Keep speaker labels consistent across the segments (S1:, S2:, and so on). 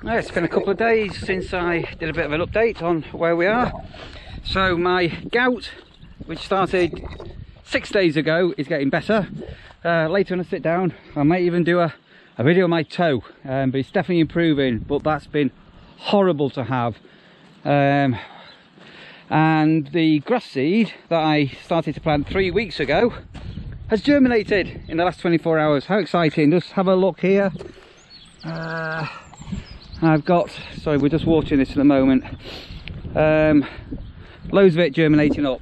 S1: It's been a couple of days since I did a bit of an update on where we are. So my gout, which started 6 days ago, is getting better. Later when I sit down, I might even do a video on my toe, but it's definitely improving. But that's been horrible to have. And the grass seed that I started to plant 3 weeks ago has germinated in the last 24 hours. How exciting. Just have a look here. I've got, sorry, we're just watering this at the moment, loads of it germinating up.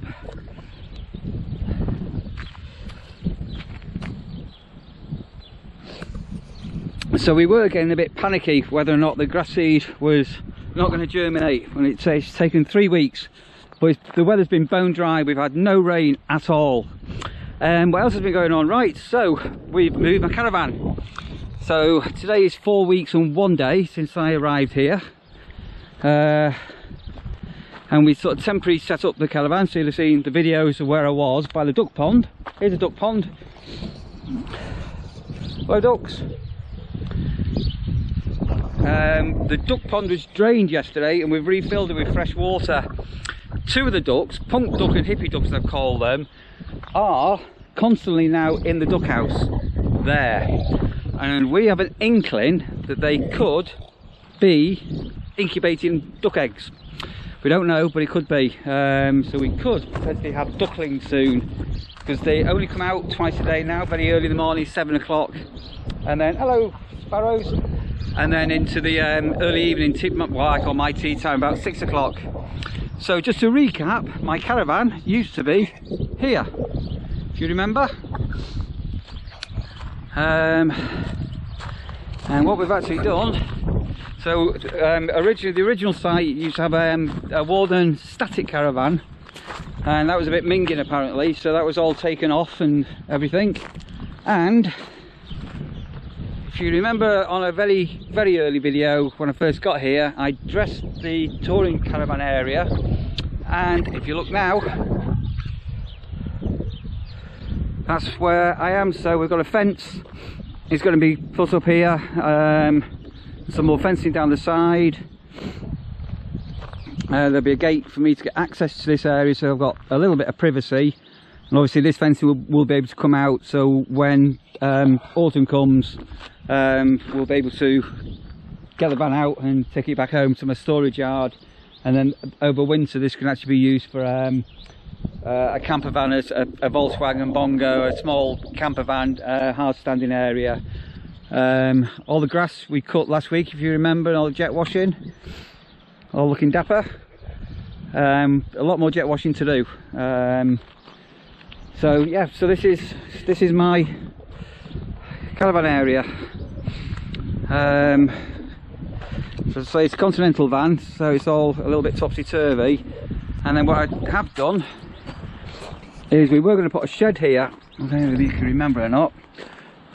S1: So we were getting a bit panicky whether or not the grass seed was not going to germinate when it's taken 3 weeks, but the weather's been bone dry. We've had no rain at all. What else has been going on? Right, so we've moved my caravan. So today is 4 weeks and 1 day since I arrived here, and we sort of temporarily set up the caravan. So you'll have seen the videos of where I was by the duck pond. Here's a duck pond. Hello ducks. The duck pond was drained yesterday and we've refilled it with fresh water. Two of the ducks, punk duck and hippie ducks I've called them, are constantly now in the duck house there, and we have an inkling that they could be incubating duck eggs. We don't know, but it could be. So we could potentially have ducklings soon, because they only come out twice a day now, very early in the morning, 7 o'clock, and then hello sparrows, and then into the early evening, what I call my tea time, about 6 o'clock. So just to recap, my caravan used to be here, if you remember. And what we've actually done, so originally the original site used to have a Warden static caravan, and that was a bit minging apparently, so that was all taken off and everything. And if you remember on a very early video when I first got here, I dressed the touring caravan area, and if you look now, that's where I am. So we've got a fence, it's going to be put up here, some more fencing down the side, there'll be a gate for me to get access to this area, so I've got a little bit of privacy, and obviously this fencing will be able to come out, so when autumn comes, we'll be able to get the van out and take it back home to my storage yard, and then over winter this can actually be used for a camper van, a Volkswagen Bongo, a small camper van, hard standing area. All the grass we cut last week, if you remember, and all the jet washing, all looking dapper. A lot more jet washing to do. So yeah, so this is my caravan area. So it's a continental van, so it's all a little bit topsy-turvy. And then what I have done is we were going to put a shed here. I don't know if you can remember or not,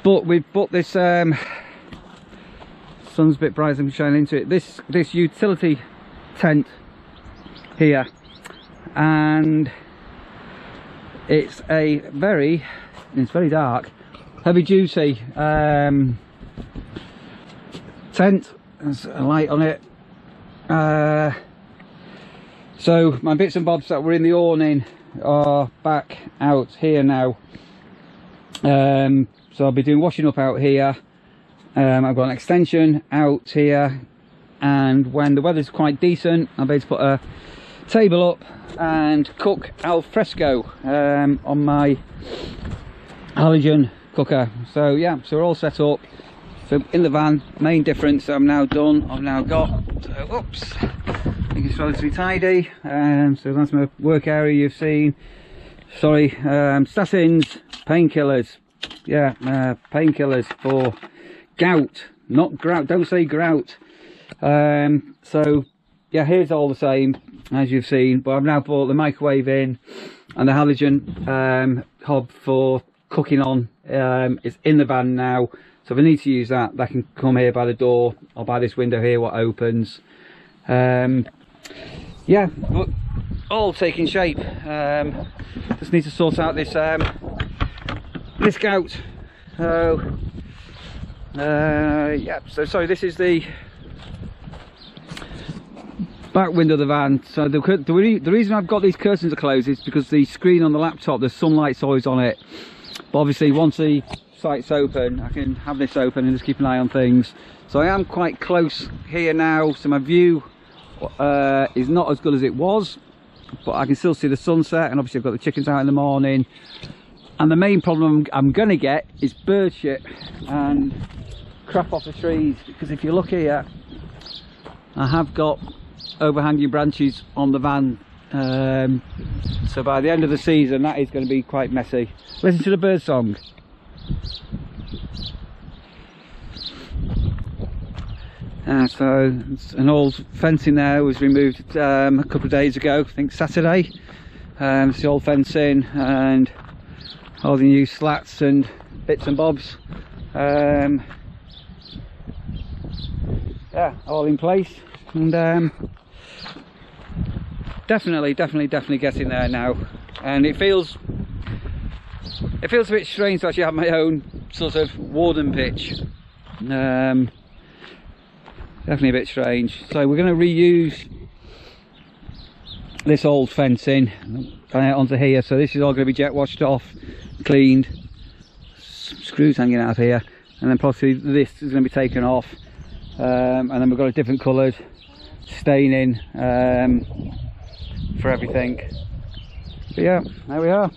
S1: but we've put this sun's a bit bright, I'm shining into it, this utility tent here, and it's very dark, heavy duty tent. There's a light on it. So my bits and bobs that were in the awning are back out here now. So I'll be doing washing up out here. I've got an extension out here, and when the weather's quite decent, I'll be able to put a table up and cook al fresco on my halogen cooker. So yeah, so we're all set up. So in the van, main difference, I'm now done. I've now got, oops, I think it's relatively tidy. So that's my work area you've seen. Sorry, statins, painkillers. Yeah, painkillers for gout, not grout. Don't say grout. So yeah, here's all the same as you've seen, but I've now brought the microwave in, and the halogen hob for cooking on is in the van now. So if I need to use that, that can come here by the door or by this window here what opens. Yeah, but all taking shape. Just need to sort out this this gout. So yeah, so sorry, this is the back window of the van. So the reason I've got these curtains closed is because the screen on the laptop, the sunlight's always on it. But obviously once the site's open, I can have this open and just keep an eye on things. So I am quite close here now, so my view is not as good as it was, but I can still see the sunset, and obviously I've got the chickens out in the morning. And the main problem I'm going to get is bird shit and crap off the trees, because if you look here, I have got overhanging branches on the van, so by the end of the season that is going to be quite messy. Listen to the bird song. So an old fencing there was removed a couple of days ago, I think Saturday. It's the old fencing and all the new slats and bits and bobs. Yeah, all in place, and definitely getting there now. And it feels a bit strange to actually have my own sort of warden pitch. Definitely a bit strange. So we're going to reuse this old fencing onto here. So this is all going to be jet washed off, cleaned, some screws hanging out of here, and then possibly this is going to be taken off, and then we've got a different coloured staining for everything. But yeah, there we are.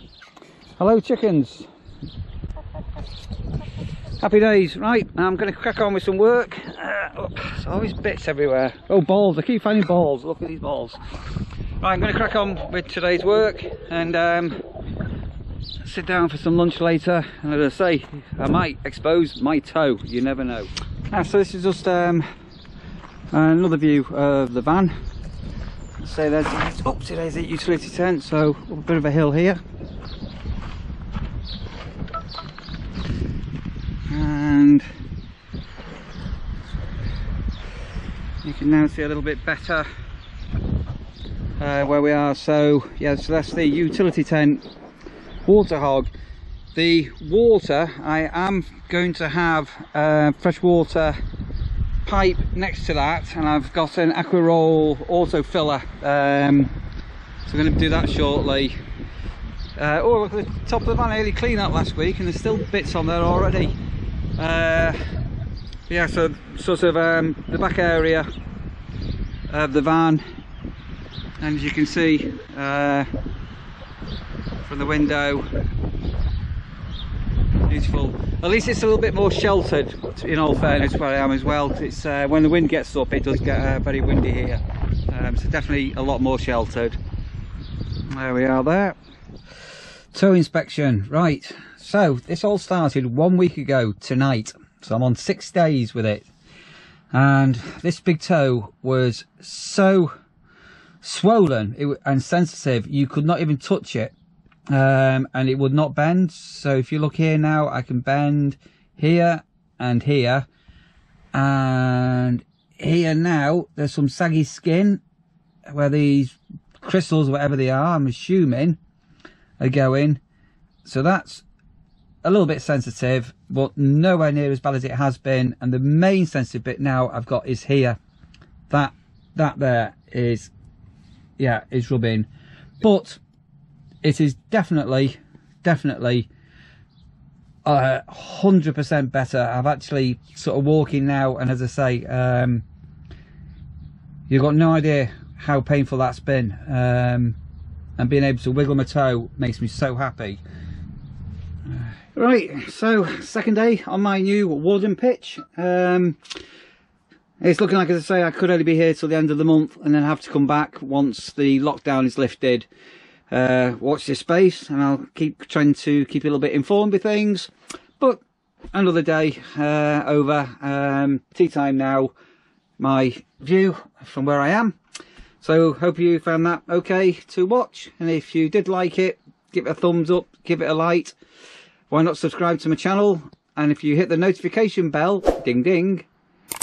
S1: Hello chickens. Happy days. Right, I'm going to crack on with some work. There's always bits everywhere. Oh, balls. I keep finding balls. Look at these balls. Right, I'm going to crack on with today's work and sit down for some lunch later. And as I say, I might expose my toe. You never know. So this is just another view of the van. So there's the utility tent. So a bit of a hill here. And you can now see a little bit better where we are. So yeah, so that's the utility tent water hog. The water, I am going to have a fresh water pipe next to that, and I've got an Aquaroll auto filler, so I'm going to do that shortly. Oh, look at the top of the van, I nearly cleaned that last week and there's still bits on there already. Yeah, so sort of the back area of the van, and as you can see from the window, beautiful. At least it's a little bit more sheltered, in all fairness, where I am as well. It's when the wind gets up, it does get very windy here, so definitely a lot more sheltered. There we are there. Toe inspection. Right, so this all started 1 week ago tonight, so I'm on 6 days with it, and this big toe was so swollen and sensitive you could not even touch it, and it would not bend. So if you look here now, I can bend here and here, and here now there's some saggy skin where these crystals, whatever they are, I'm assuming, are going. So that's a little bit sensitive, but nowhere near as bad as it has been. And the main sensitive bit now I've got is here. That there is, yeah, is rubbing, but it is definitely 100% better. I've actually sort of walking now, and as I say, you've got no idea how painful that's been, and being able to wiggle my toe makes me so happy. Right, so second day on my new Warden pitch. It's looking like, as I say, I could only be here till the end of the month and then have to come back once the lockdown is lifted. Watch this space, and I'll keep trying to keep a little bit informed with things. But another day over. Tea time now. My view from where I am. So hope you found that okay to watch, and if you did like it, give it a thumbs up, give it a like. Why not subscribe to my channel? And if you hit the notification bell, ding ding,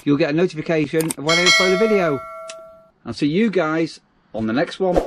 S1: you'll get a notification of when I upload a video. I'll see you guys on the next one.